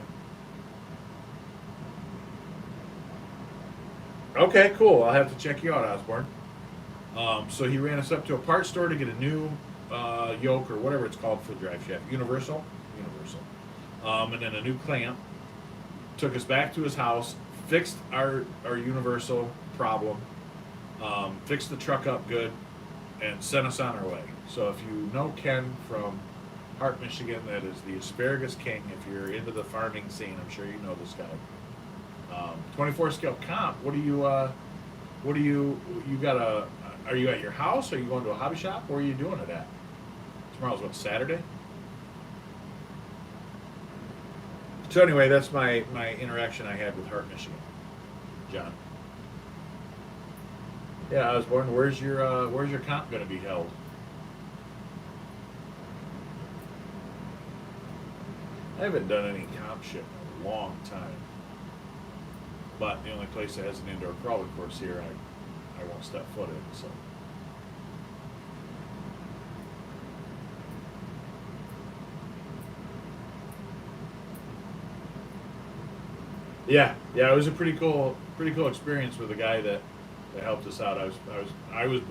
Okay, cool. I'll have to check you out, Osborne. So he ran us up to a parts store to get a new yoke or whatever it's called for the drive shaft. Universal? Universal. And then a new clamp. Took us back to his house, fixed our universal problem, fixed the truck up good, and sent us on our way. So if you know Ken from Hart, Michigan, that is the asparagus king. If you're into the farming scene, I'm sure you know this guy. 24 scale comp. What do you got are you at your house? Are you going to a hobby shop? Where are you doing it at? Tomorrow's what, Saturday? So anyway, that's my interaction I had with Hart, Michigan. John. Yeah, Osborne, where's your comp going to be held? I haven't done any comp shit in a long time. But the only place that has an indoor crawler course here, I won't step foot in. So. Yeah, it was a pretty cool experience with the guy that helped us out. I was.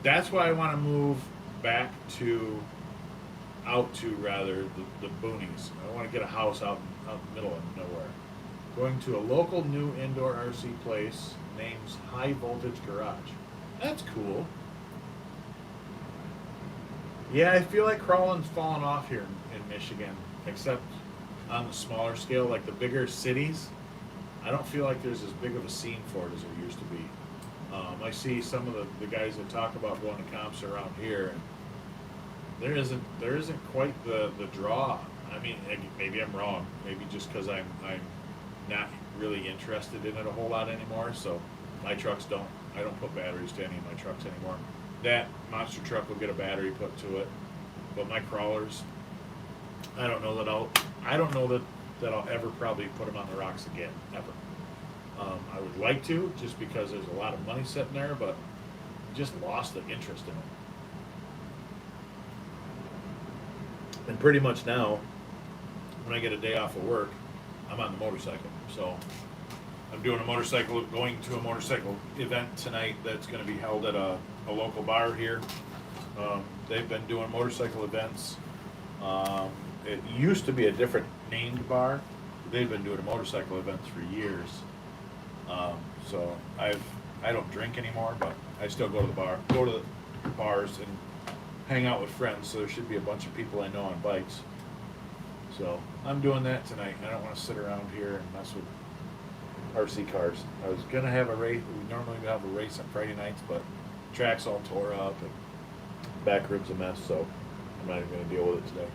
That's why I want to move back to, out to rather the boonies. I want to get a house out in the middle of nowhere. Going to a local new indoor RC place named High Voltage Garage. That's cool. Yeah, I feel like crawling's fallen off here in Michigan, except on the smaller scale, like the bigger cities. I don't feel like there's as big of a scene for it as there used to be. I see some of the guys that talk about going to comps around here, and there isn't quite the draw. I mean, maybe I'm wrong. Maybe just because I'm not really interested in it a whole lot anymore. So my trucks I don't put batteries to any of my trucks anymore. That monster truck will get a battery put to it, but my crawlers, I don't know that I'll ever probably put them on the rocks again, ever. I would like to, just because there's a lot of money sitting there, but just lost the interest in it. And pretty much now, when I get a day off of work, I'm on the motorcycle. So I'm going to a motorcycle event tonight that's going to be held at a local bar here. They've been doing motorcycle events. It used to be a different named bar. They've been doing motorcycle events for years. So I don't drink anymore, but I still go to the bars and hang out with friends. So there should be a bunch of people I know on bikes. So I'm doing that tonight. I don't want to sit around here and mess with RC cars. I was gonna have a race. We normally have a race on Friday nights, but track's all tore up and back rib's a mess. So I'm not even gonna deal with it today.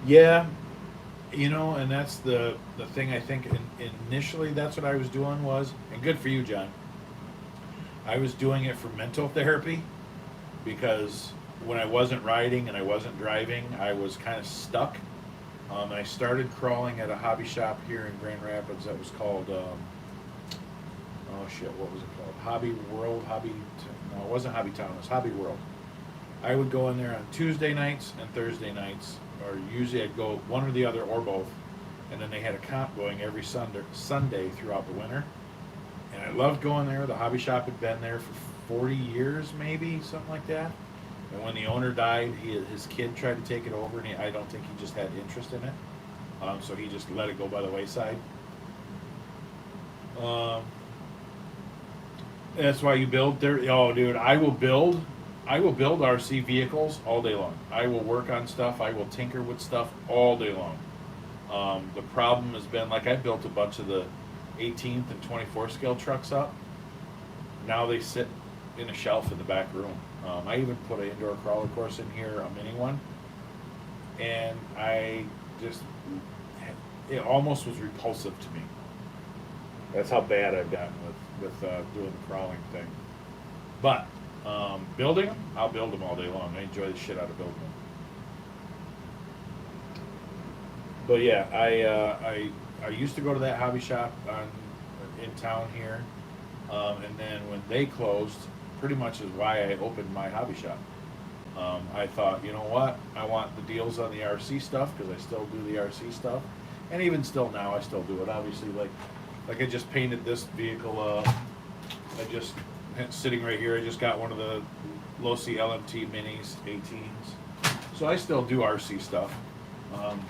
Yeah, and that's the thing. I think initially that's what I was doing and good for you, John. I was doing it for mental therapy, because when I wasn't riding and I wasn't driving, I was kind of stuck. I started crawling at a hobby shop here in Grand Rapids that was called, what was it called? Hobby World, no, it wasn't Hobby Town, it was Hobby World. I would go in there on Tuesday nights and Thursday nights, or usually I'd go one or the other or both, and then they had a comp going every Sunday throughout the winter. And I loved going there. The hobby shop had been there for 40 years, maybe, something like that. And when the owner died, his kid tried to take it over, and I don't think he just had interest in it. So he just let it go by the wayside. That's why you build there. Oh, dude, I will build RC vehicles all day long. I will work on stuff. I will tinker with stuff all day long. The problem has been, like, I built a bunch of the 18th and 24 scale trucks up. Now they sit in a shelf in the back room. I even put an indoor crawler course in here, a mini one, and I just, it almost was repulsive to me. That's how bad I've gotten with doing the crawling thing. But building them, I'll build them all day long. I enjoy the shit out of building them. But yeah, I used to go to that hobby shop in town here, and then when they closed, pretty much is why I opened my hobby shop. I thought, you know what, I want the deals on the RC stuff because I still do the RC stuff, and even still now I still do it. Obviously, like I just painted this vehicle. I just sitting right here. I just got one of the L.L.C LMT minis, 18s. So I still do RC stuff.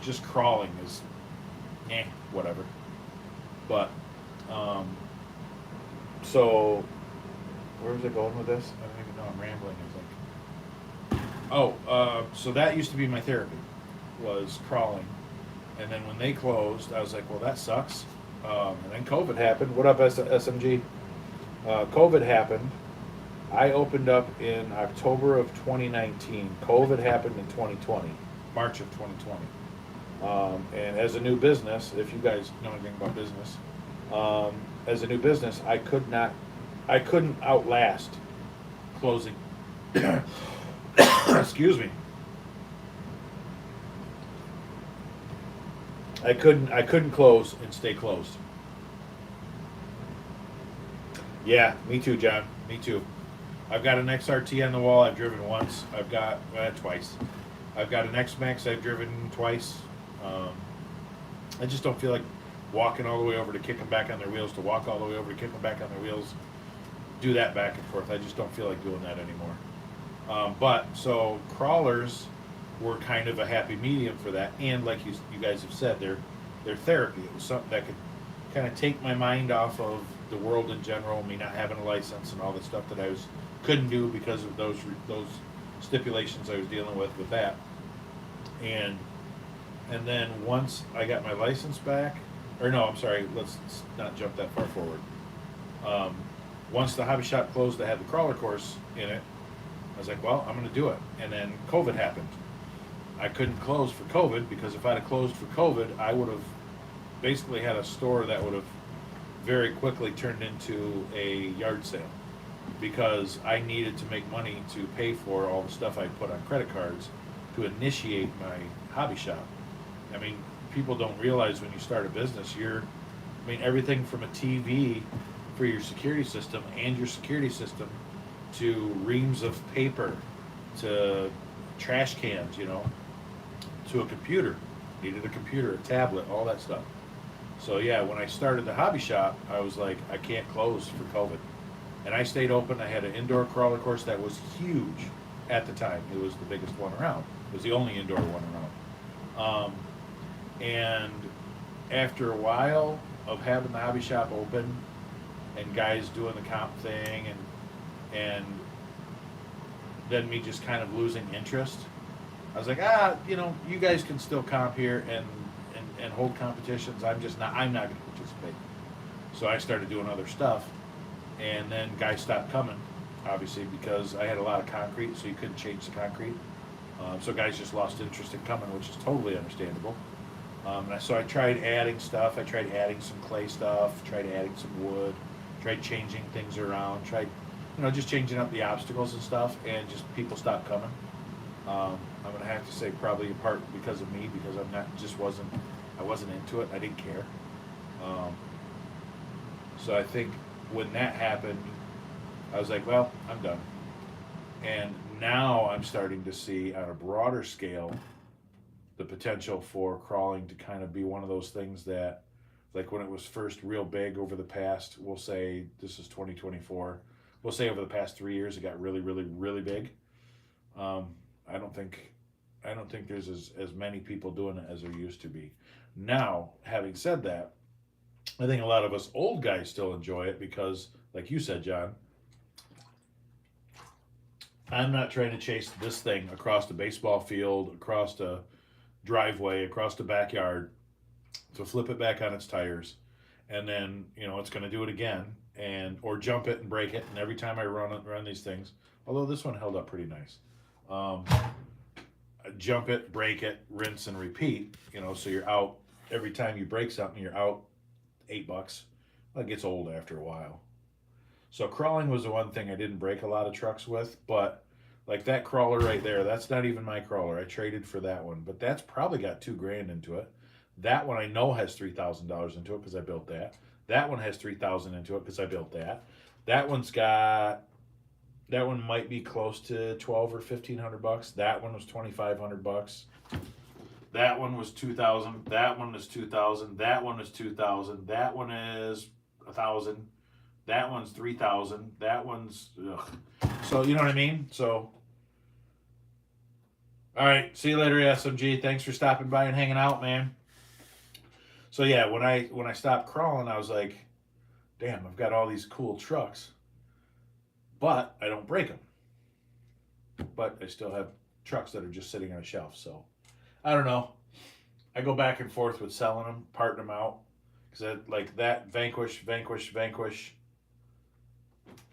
Just crawling is, whatever. But so where was I going with this? I don't even know. I'm rambling. I think. Oh, so that used to be my therapy, was crawling, and then when they closed, I was like, well, that sucks. And then COVID happened. What up, SMG? COVID happened. I opened up in October of 2019. COVID happened in 2020, March of 2020. And as a new business, if you guys know anything about business, as a new business, I couldn't outlast closing. Excuse me. I couldn't close and stay closed. Yeah, me too, John. Me too. I've got an XRT on the wall. I've driven once. I've got twice. I've got an X-Max. I've driven twice. I just don't feel like walking all the way over to kick them back on their wheels, to walk all the way over to kick them back on their wheels, do that back and forth. I just don't feel like doing that anymore. But so crawlers were kind of a happy medium for that, and like you guys have said, they're therapy. It was something that could kind of take my mind off of the world in general, me not having a license and all the stuff that I couldn't do because of those stipulations I was dealing with that. And then once I got my license back, or no, I'm sorry, let's not jump that far forward. Once the hobby shop closed that had the crawler course in it, I was like, well, I'm going to do it. And then COVID happened. I couldn't close for COVID because if I'd have closed for COVID, I would have basically had a store that would have very quickly turned into a yard sale because I needed to make money to pay for all the stuff I put on credit cards to initiate my hobby shop. I mean, people don't realize when you start a business, everything from a TV for your security system and your security system to reams of paper to trash cans, to a computer. Needed a computer, a tablet, all that stuff. So yeah, when I started the hobby shop, I was like, I can't close for COVID. And I stayed open. I had an indoor crawler course that was huge at the time. It was the biggest one around. It was the only indoor one around. And after a while of having the hobby shop open and guys doing the comp thing and then me just kind of losing interest, I was like, you guys can still comp here and hold competitions. I'm not going to participate. So I started doing other stuff, and then guys stopped coming, obviously, because I had a lot of concrete, so you couldn't change the concrete. So guys just lost interest in coming, which is totally understandable. So I tried adding stuff. I tried adding some clay stuff, tried adding some wood, tried changing things around, tried, just changing up the obstacles and stuff, and just people stopped coming. I'm gonna have to say probably in part because of me, because I wasn't into it. I didn't care. So I think when that happened, I was like, well, I'm done. And now I'm starting to see on a broader scale the potential for crawling to kind of be one of those things that, like when it was first real big over the past, we'll say this is 2024, we'll say over the past 3 years it got really, really, really big. I don't think there's as many people doing it as there used to be. Now, having said that, I think a lot of us old guys still enjoy it because, like you said, John, I'm not trying to chase this thing across the baseball field, across the driveway, across the backyard, to flip it back on its tires, and then it's going to do it again, or jump it and break it. And every time I run these things, Although this one held up pretty nice. Um, Jump it, break it, rinse and repeat. So you're out every time you break something. You're out $8. Well, it gets old after a while. So crawling was the one thing I didn't break a lot of trucks with, but like that crawler right there, that's not even my crawler. I traded for that one, but that's probably got 2 grand into it. That one I know has $3,000 into it because I built that. That one has 3,000 into it because I built that. That one's got that one might be close to 12 or 1,500 bucks. That one was 2,500 bucks. That one was 2,000. That one was 2,000. That one is 2,000. That one is 1,000. That one's 3,000. That one's ugh. So you know what I mean. So all right. See you later, SMG. Thanks for stopping by and hanging out, man. So yeah, when I stopped crawling, I was like, damn, I've got all these cool trucks, but I don't break them. But I still have trucks that are just sitting on a shelf. So I don't know. I go back and forth with selling them, parting them out, because like that Vanquish,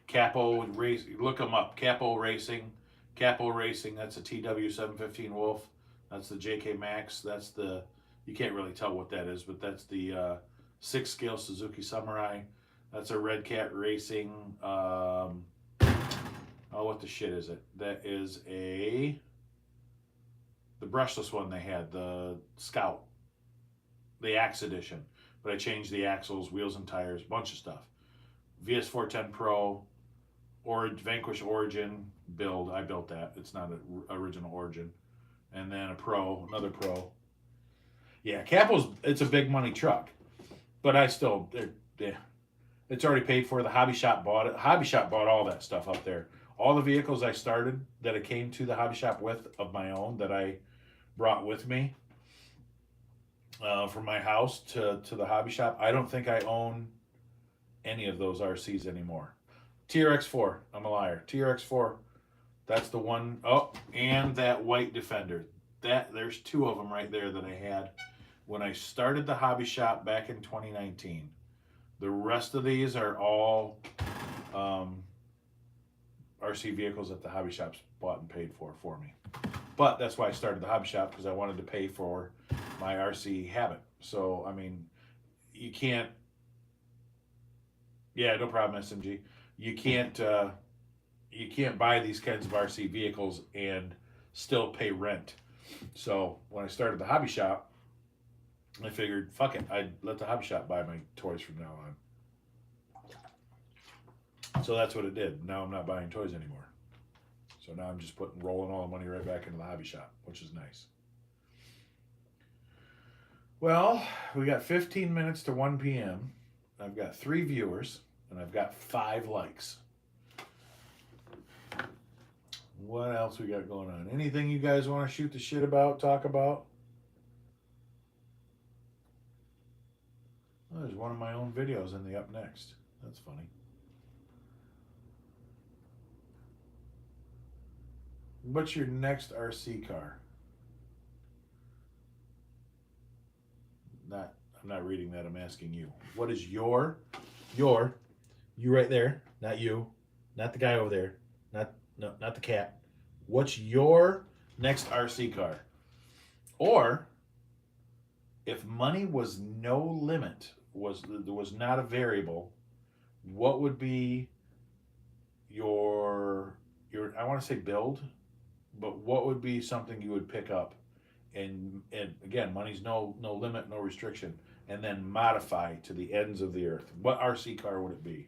Capo race. Look them up. Capo Racing. That's a TW 715 Wolf. That's the JK Max. That's the you can't really tell what that is, but that's the 6-scale Suzuki Samurai. That's a Red Cat Racing. What the shit is it? That is the brushless one they had, the Scout, the Axe Edition. But I changed the axles, wheels, and tires, bunch of stuff. VS410 Pro, Vanquish Origin build. I built that. It's not an original Origin. And then another Pro. Yeah, it's a big money truck. But I still, it's already paid for. The hobby shop bought it. Hobby shop bought all that stuff up there. All the vehicles I started that I came to the hobby shop with of my own that I brought with me from my house to the hobby shop. I don't think I own any of those RCs anymore. TRX4, I'm a liar. TRX4, that's the one. Oh, and that white Defender. There's 2 of them right there that I had when I started the hobby shop back in 2019. The rest of these are all RC vehicles that the hobby shops bought and paid for me. But that's why I started the hobby shop, because I wanted to pay for my RC habit. So, I mean, you can't... Yeah, no problem, SMG. You can't buy these kinds of RC vehicles and still pay rent. So, when I started the hobby shop, I figured, fuck it, I'd let the hobby shop buy my toys from now on. So that's what it did. Now I'm not buying toys anymore. So now I'm just rolling all the money right back into the hobby shop, which is nice. Well, we got 15 minutes to 1 p.m. I've got 3 viewers, and I've got 5 likes. What else we got going on? Anything you guys want to shoot the shit about, talk about? Oh, there's one of my own videos in the up next. That's funny. What's your next RC car? I'm not reading that. I'm asking you. What is you right there, not you, not the guy over there, not the cat. What's your next RC car? Or if money was no limit, there was not a variable, what would be your I want to say build, but what would be something you would pick up and again, money's no limit, no restriction, and then modify to the ends of the earth? What RC car would it be?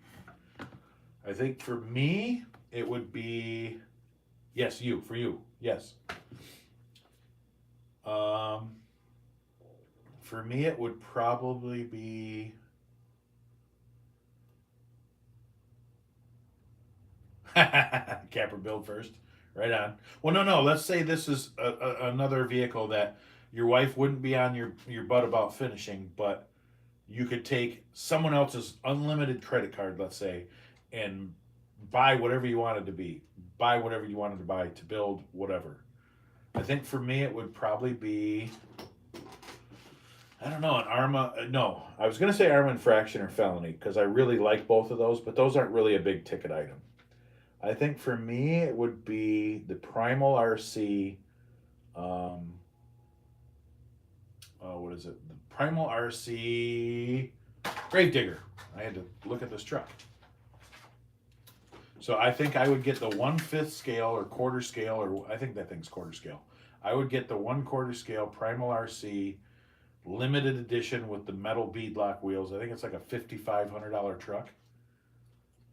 I think for me it would be for you. Yes. For me it would probably be Capper build first. Right on. Well, no. Let's say this is another vehicle that your wife wouldn't be on your butt about finishing, but you could take someone else's unlimited credit card, let's say, and buy whatever you wanted to be. Buy whatever you wanted to buy to build whatever. I think for me it would probably be, I don't know, an Arma. No, I was going to say Arma Infraction or Felony because I really like both of those, but those aren't really a big ticket item. I think for me it would be the Primal RC. Um, what is it? The Primal RC Gravedigger. I had to look at this truck. So I think I would get the 1/5 scale or quarter scale, or I think that thing's quarter scale. I would get the 1/4 scale Primal RC limited edition with the metal beadlock wheels. I think it's like a $5,500 truck.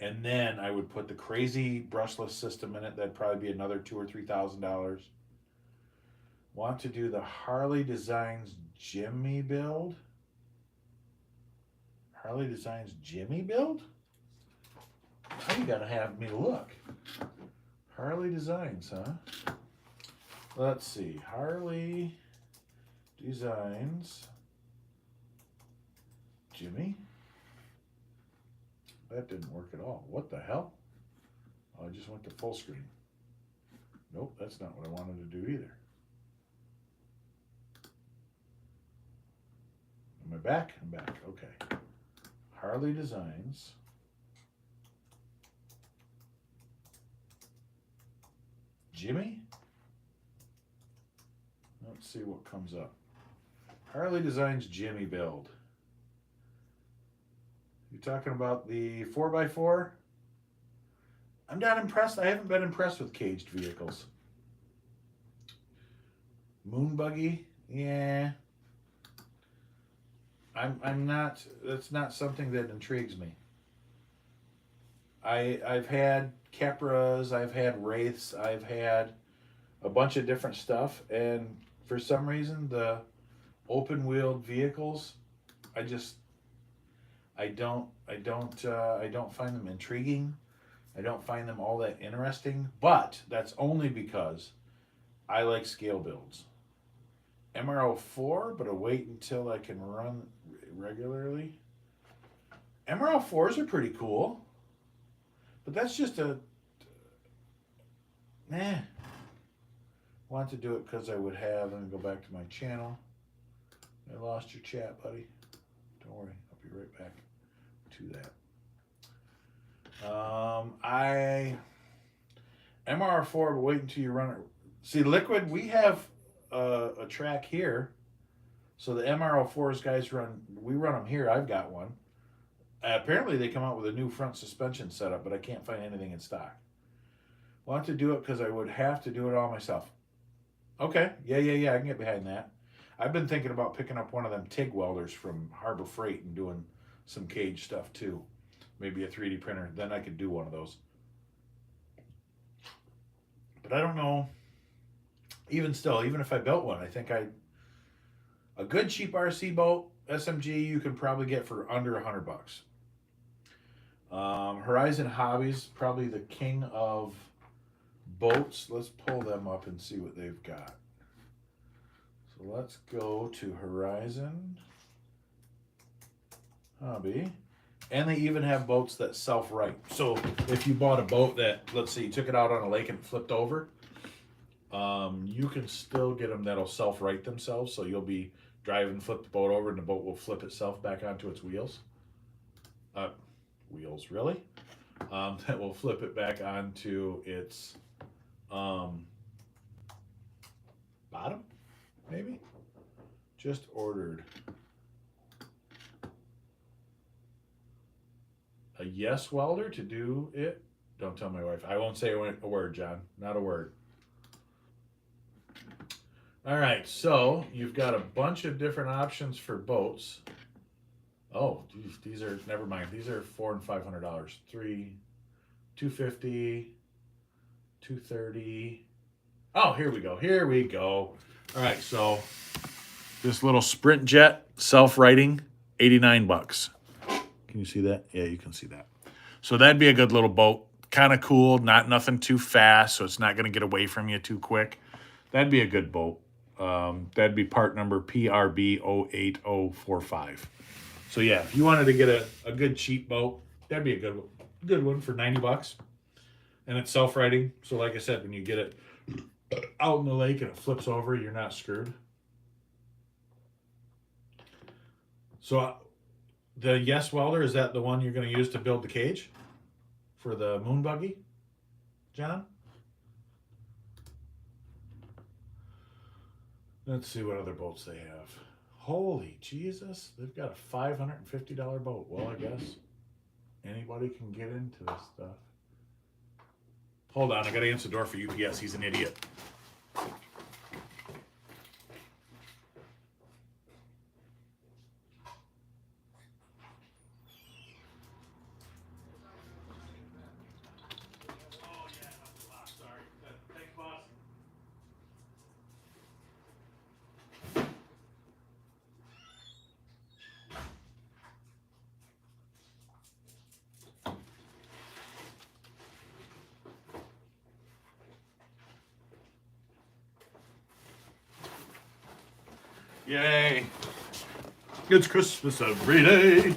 And then I would put the crazy brushless system in it. That'd probably be another $2,000 or $3,000. Want to do the Harley Designs Jimmy build? Harley Designs Jimmy build? Now you gotta have me look. Harley Designs, huh? Let's see. Harley Designs Jimmy? That didn't work at all. What the hell? Oh, I just went to full screen. Nope, that's not what I wanted to do either. Am I back? I'm back. Okay. Harley Designs. Jimmy? Let's see what comes up. Harley Designs Jimmy build. You talking about the 4x4? I'm not impressed. I haven't been impressed with caged vehicles. Moon buggy? Yeah. I'm not, that's not something that intrigues me. I've had Capras, I've had Wraiths, I've had a bunch of different stuff, and for some reason the open wheeled vehicles, I just I don't find them intriguing. I don't find them all that interesting, but that's only because I like scale builds. MRO4, but I wait until I can run regularly. MRO4s are pretty cool, but that's just a eh. Want to do it because I would have. Let me go back to my channel. I lost your chat, buddy. Don't worry, I'll be right back to that. I MR4, but wait until you run it. See, Liquid, we have a track here, so the MR04s guys run. We run them here. I've got one. Apparently, they come out with a new front suspension setup, but I can't find anything in stock. Want to do it because I would have to do it all myself. Okay, yeah. I can get behind that. I've been thinking about picking up one of them TIG welders from Harbor Freight and doing some cage stuff too. Maybe a 3D printer. Then I could do one of those. But I don't know. Even still, even if I built one, I think a good cheap RC boat SMG you can probably get for under $100. Horizon Hobbies probably the king of boats. Let's pull them up and see what they've got. So let's go to Horizon Hobby. And they even have boats that self-right. So if you bought a boat that, let's say you took it out on a lake and flipped over, you can still get them that'll self-right themselves. So you'll be driving, flip the boat over, and the boat will flip itself back onto its wheels. Wheels, really? That will flip it back onto its bottom, maybe? Just ordered a yes welder to do it. Don't tell my wife. I won't say a word, John. Not a word. All right, so you've got a bunch of different options for boats. Oh, geez, these are never mind. These are $400 and $500. $250, $230. Oh, here we go. Here we go. All right, so this little Sprint Jet self-righting, $89. Can you see that? Yeah, you can see that. So that'd be a good little boat. Kind of cool. Nothing too fast, so it's not going to get away from you too quick. That'd be a good boat. That'd be part number PRB08045. So yeah, if you wanted to get a good cheap boat, that'd be a good one for $90. And it's self-righting. So like I said, when you get it out in the lake and it flips over, you're not screwed. So the Yes Welder, is that the one you're going to use to build the cage for the moon buggy? John? Let's see what other boats they have. Holy Jesus, they've got a $550 boat. Well, I guess anybody can get into this stuff. Hold on, I gotta answer the door for UPS. He's an idiot. Yay! It's Christmas every day.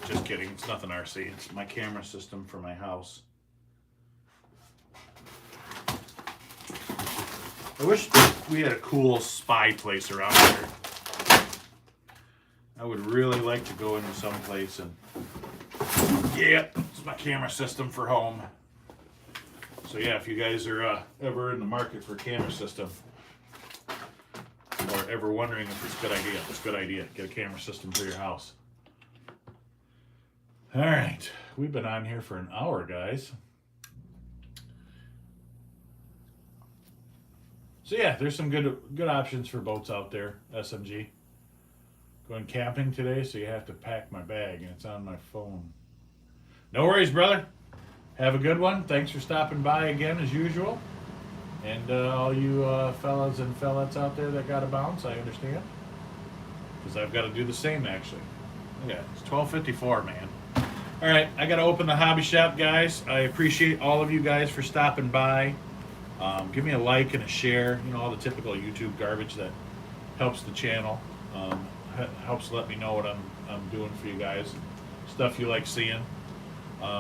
Just kidding. It's nothing RC. It's my camera system for my house. I wish we had a cool spy place around here. I would really like to go into some place and yeah, it's my camera system for home. So yeah, if you guys are ever in the market for a camera system, or ever wondering if it's a good idea, it's a good idea. Get a camera system for your house. All right, we've been on here for an hour, guys. So yeah, there's some good options for boats out there. SMG. Going camping today, so you have to pack my bag, and it's on my phone. No worries, brother. Have a good one. Thanks for stopping by again, as usual. And all you fellas and fellettes out there that got to bounce, I understand. Because I've got to do the same, actually. Yeah, it's 12:54, man. All right, I got to open the hobby shop, guys. I appreciate all of you guys for stopping by. Give me a like and a share. You know, all the typical YouTube garbage that helps the channel. Helps let me know what I'm doing for you guys. Stuff you like seeing.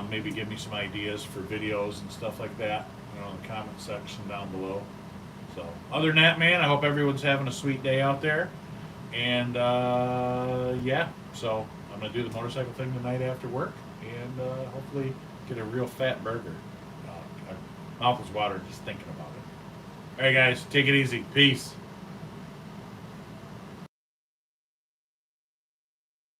Maybe give me some ideas for videos and stuff like that. You know, in the comment section down below. So, other than that, man, I hope everyone's having a sweet day out there. And, yeah, so I'm going to do the motorcycle thing tonight after work and hopefully get a real fat burger. My mouth is watering just thinking about it. All right, guys, take it easy. Peace.